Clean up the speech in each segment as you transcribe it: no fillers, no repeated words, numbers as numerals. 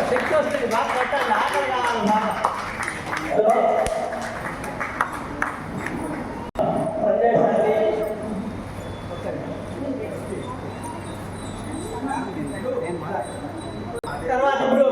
శక్తి వస్తుంది బాగా కొట్టాలి ఆకలి కావాలి బాగా తర్వాత ఇప్పుడు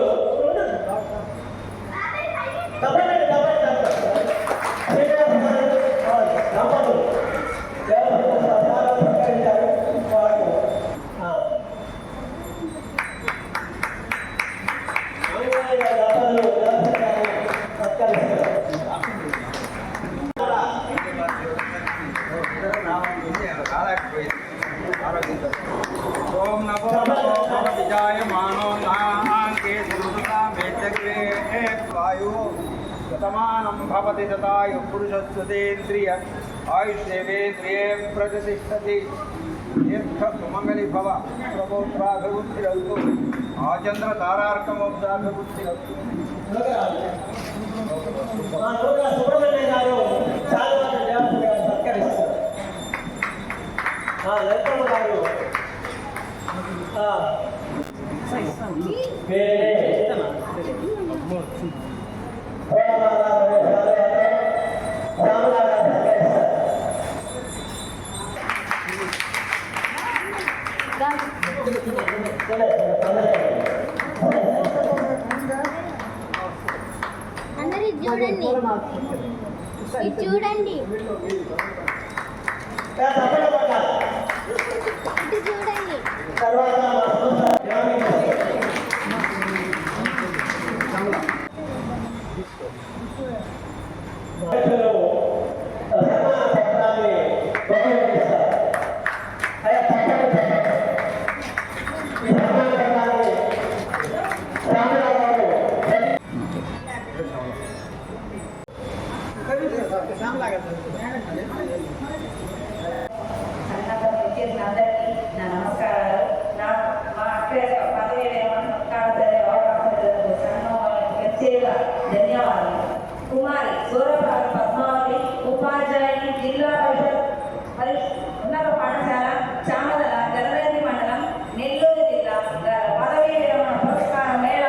ओम नमो विजय मानो नाके सुरता मेचक्रे वायु शतमानं भवति तथायु पुरुषस्वतेन्द्रिय आयुष्येवेन्द्रिये प्रतिष्ठति तीर्थ सुमंगली भव प्रभोत्राभिवृद्धिरस्तु आचंद्र तारार्कमोक्षाभिवृद्धिरस्तु सुब्रह्मण्य गाరు చాలా సత్కరిస్తారు లలితమ్మ గారు అందరూ చూడండి చూడండి చూడండి ధన్యవాదాలు. కుమారి సూరపాల పద్మావతి ఉపాధ్యాయుని జిల్లా పరిషత్ ఉన్నత పాఠశాల చామదల గదవేది మండలం నెల్లూరు జిల్లా పదవీ విరమణ పురస్కార మేళ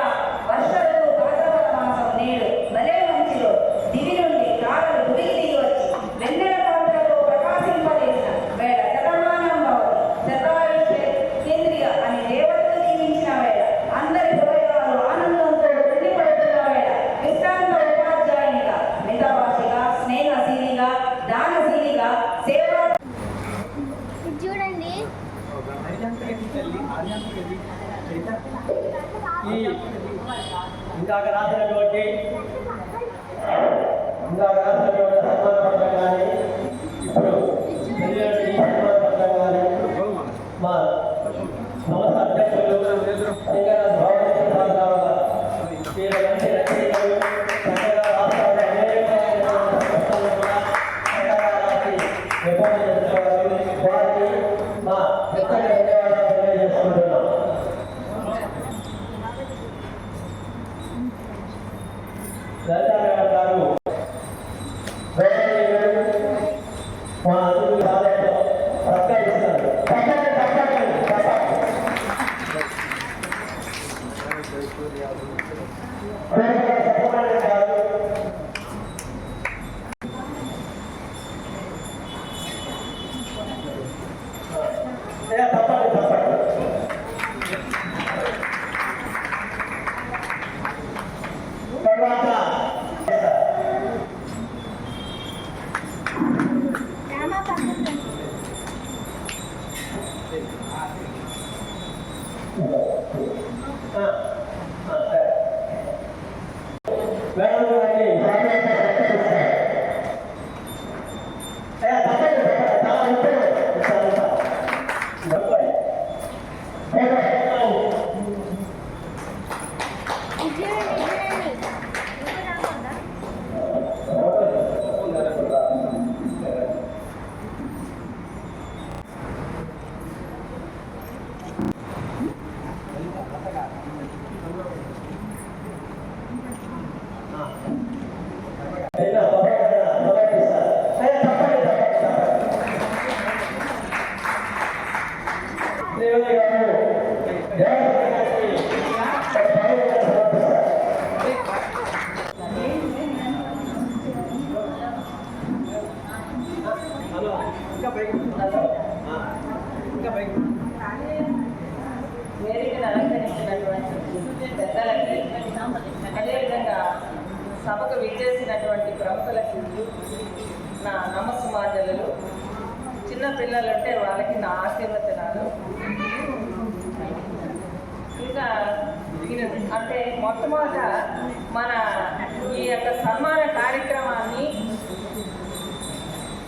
వర్ష ఋతువు భాద్రపద మాసం నేడు భలే మంచిలో దివి నుండి కారలు గుడికి దిగి వచ్చి వెన్నెల కాంతులతో ప్రకాశింపజేసిన వేళ శతమానం భవతి శతాయుష్య కేంద్రియ అని దేవతలు దీవించిన వేళ అందరి హృదయాలు ఆనందంతో వెళ్ళిపడుతున్న వేళ విశ్రాంత ఉపాధ్యాయునిగా మితభాషిగా స్నేహశీలిగా దానశీలిగా సేవా చూడండి ఇందాక రాసినటువంటి సన్మాన పత్రం కానీ ఇప్పుడు సన్మాన పత్రం కానీ మా సంస్థ అధ్యక్షులు ఇది చూడండి ఇంకా రాకుండా వేదికను అలంకరించినటువంటి పెద్దలకి, అదేవిధంగా సభకు విచ్చేసినటువంటి ప్రముఖులకి నా నమస్సుమాంజలు. చిన్న పిల్లలుంటే వాళ్ళకి నా ఆశీర్వచనాలు. ఇంకా అంటే మొట్టమొదట మన ఈ యొక్క సన్మాన కార్యక్రమాన్ని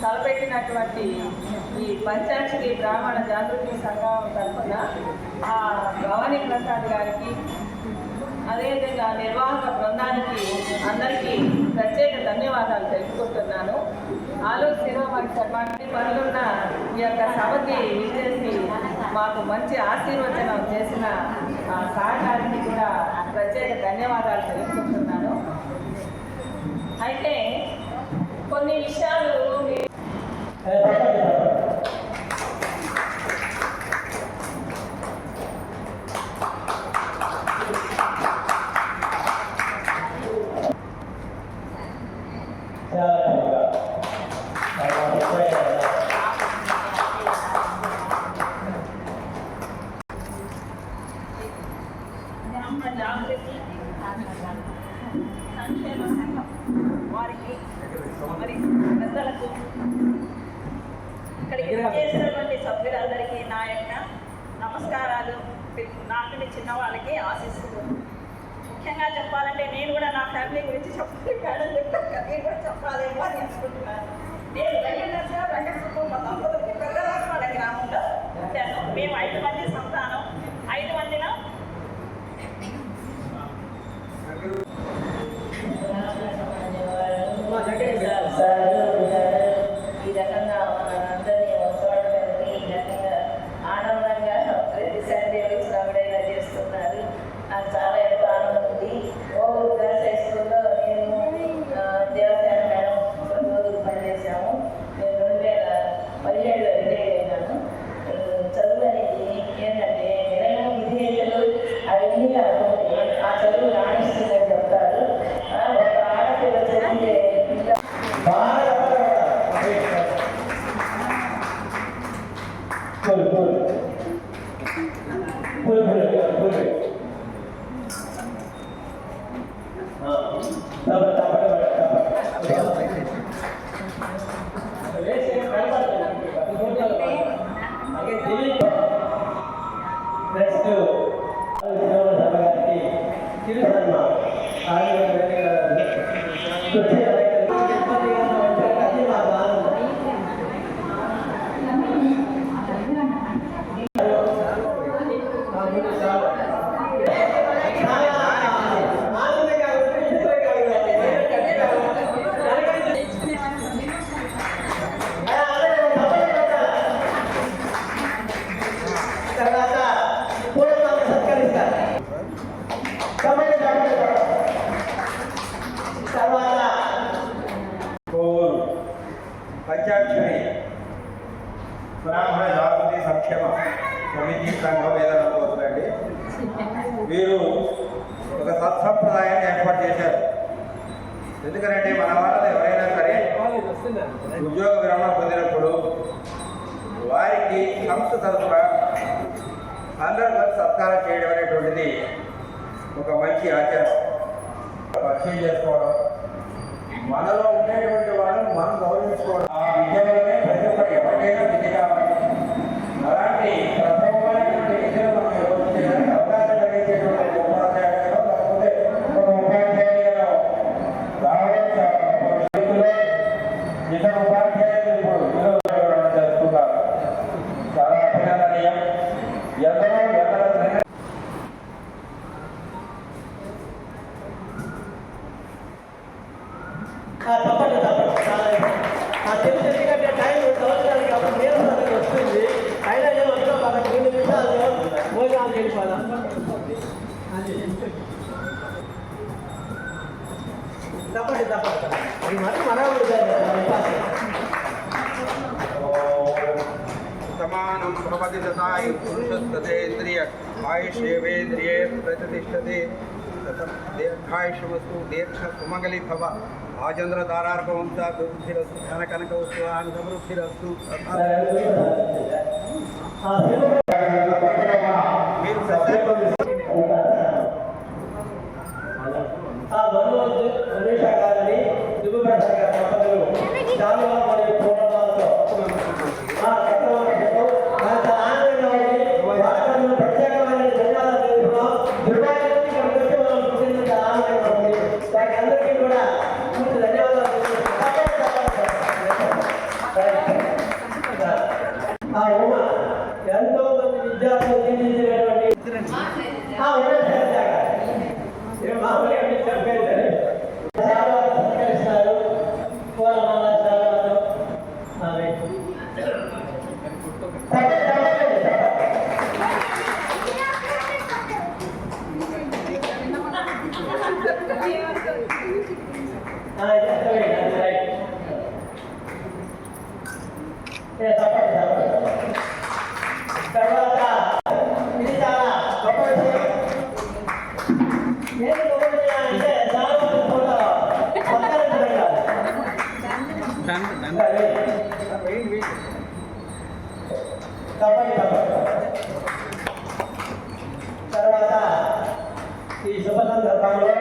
తలపెట్టినటువంటి ఈ పంచాక్షరి బ్రాహ్మణ జాగృతి సంఘం తరఫున భవానీ ప్రసాద్ గారికి, అదేవిధంగా నిర్వాహక బృందానికి అందరికీ ప్రత్యేక ధన్యవాదాలు తెలుపుకుంటున్నాను. ఆలోక్ శిరోమణి సన్మానాన్ని పనులున్న ఈ యొక్క సభకి విచ్చేసి మాకు మంచి ఆశీర్వచనం చేసిన సహకారికి కూడా ప్రత్యేక ధన్యవాదాలు తెలుపుకుంటున్నాను. అయితే కొన్ని విషయాలు జాగృతి సంక్షేమ సంఘం వారికి మరి పెద్దలకు ఇక్కడికి చేసినటువంటి సభ్యులందరికీ నా యొక్క నమస్కారాలు. నాకంటే చిన్నవాళ్ళకి ఆశిస్తులు. ముఖ్యంగా చెప్పాలంటే నేను కూడా నా ఫ్యామిలీ గురించి చెప్పాలి, నేను కూడా చెప్పాలేమో అని అనుకుంటున్నాను. నేను వెంకటేశ్వర మా దంపతులకి పెద్దవాళ్ళ గ్రామంలో ఉంటాను. మేము 5 మంది సంతానం. 5 మందిలో ఈ రకంగా మనందరినీ వస్తాడడానికి ఈ రకంగా ఆనందంగా ప్రతి సండే వచ్చినప్పుడైనా చేస్తున్నారు. నాకు చాలా ఎంతో ఆనందం ఉంది. గర్ల్స్ హై స్కూల్లో నేను దేవసేన మేడం కొన్ని రోజులు పనిచేశాము. నేను 2017లో రిటైర్ అయినాను. చదువు అనేది ఏంటంటే నిలయం విధేయతలు అవన్నీ అనుకుంటే ఆ చదువు రాణిస్తుందని చెప్తారు. ఒక ఆడపిల్ల చదివితే పంచాక్షరి బ్రాహ్మణ జాగృతి సంక్షేమ సమితి సంఘం ఏదైనా పోతుందండి. వీరు ఒక సత్సంప్రదాయాన్ని ఏర్పాటు చేశారు. ఎందుకంటే మన వాళ్ళు ఎవరైనా సరే ఉద్యోగ విరమణ పొందినప్పుడు వారికి సంస్థ తరఫున అందరూ సత్కారం చేయడం అనేటువంటిది ఒక మంచి ఆచారం. పరిచయం చేసుకోవడం, మనలో ఉండేటువంటి వాళ్ళని మనం గౌరవించుకోవడం, ఆ విద్యలోనే ప్రతి ఒక్కటి ఎవరికైనా విద్య కావాలి. అలాంటి ప్రథమమైనటువంటి విద్యను మనం ఎవరు చేయడానికి అవకాశం కలిగించేటువంటి ఉపాధ్యాయులు లేకపోతే ఒక ఉపాధ్యాయులు రావడం ఇతర ఉపాధ్యాయులు ఇప్పుడు విలువ చేస్తున్నారు. చాలా అభినందనీయం. ఎందరో తప్పండి తెలుసు, ఎందుకంటే టైం సంవత్సరానికి అప్పుడు నేను వస్తుంది. అయినా నేను వద్దాం 2 నిమిషాలు భోజనాలు వెళ్ళిపోదాం. తప్పండి అది మరి మనవాడు సమానం భవతి తథాయు పురుషస్తేంద్రియ ఆయుష్యేవేంద్రియే ప్రతిష్టతే దీర్ఘాయుష్మస్తు దీర్ఘ సుమంగళి భవ ఆచంద్ర తారార్కవంశ వృద్ధిరస్తు కనకనక ఉత్సవాన్ సమృద్ధిరస్తు. మీరు గారిని దుబ్బుప్రసాద్ గారి దంపతులు చాలా మరియు పూర్ణమాలతో ప్రత్యేకమైన ధన్యవాదాలు తెలుపుతున్నాం. దుర్గానికి ఇక్కడికి వచ్చి మనం పుట్టినంత ఆనందంగా ఉంది. వారికి అందరికీ కూడా పూర్తి ధన్యవాదాలు ఎంతో మంది విద్యార్థులు తీర్చిదిద్దినటువంటి మామూలుగా సహకరిస్తారు. తర్వాత ఇది చాలా గొప్ప విషయం. నేను గొప్ప విషయం అంటే చాలా కూడా తర్వాత ఈ శుభ సందర్భంలో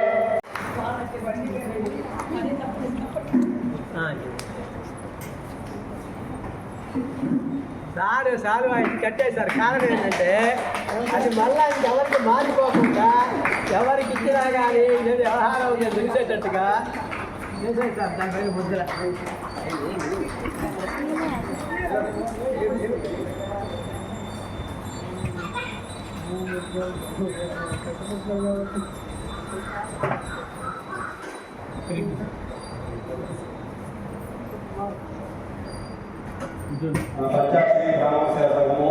సారు ఆయన కట్టేశారు. కారణం ఏంటంటే అది మళ్ళా ఇంకెవరికి మారిపోకుండా ఎవరికి ఇచ్చినా కానీ నేను వ్యవహారం తెలిసేటట్టుగా చేసేసారు. దానిపైన ముద్ర పంచాక్షరి గ్రామ సేవ సంఘము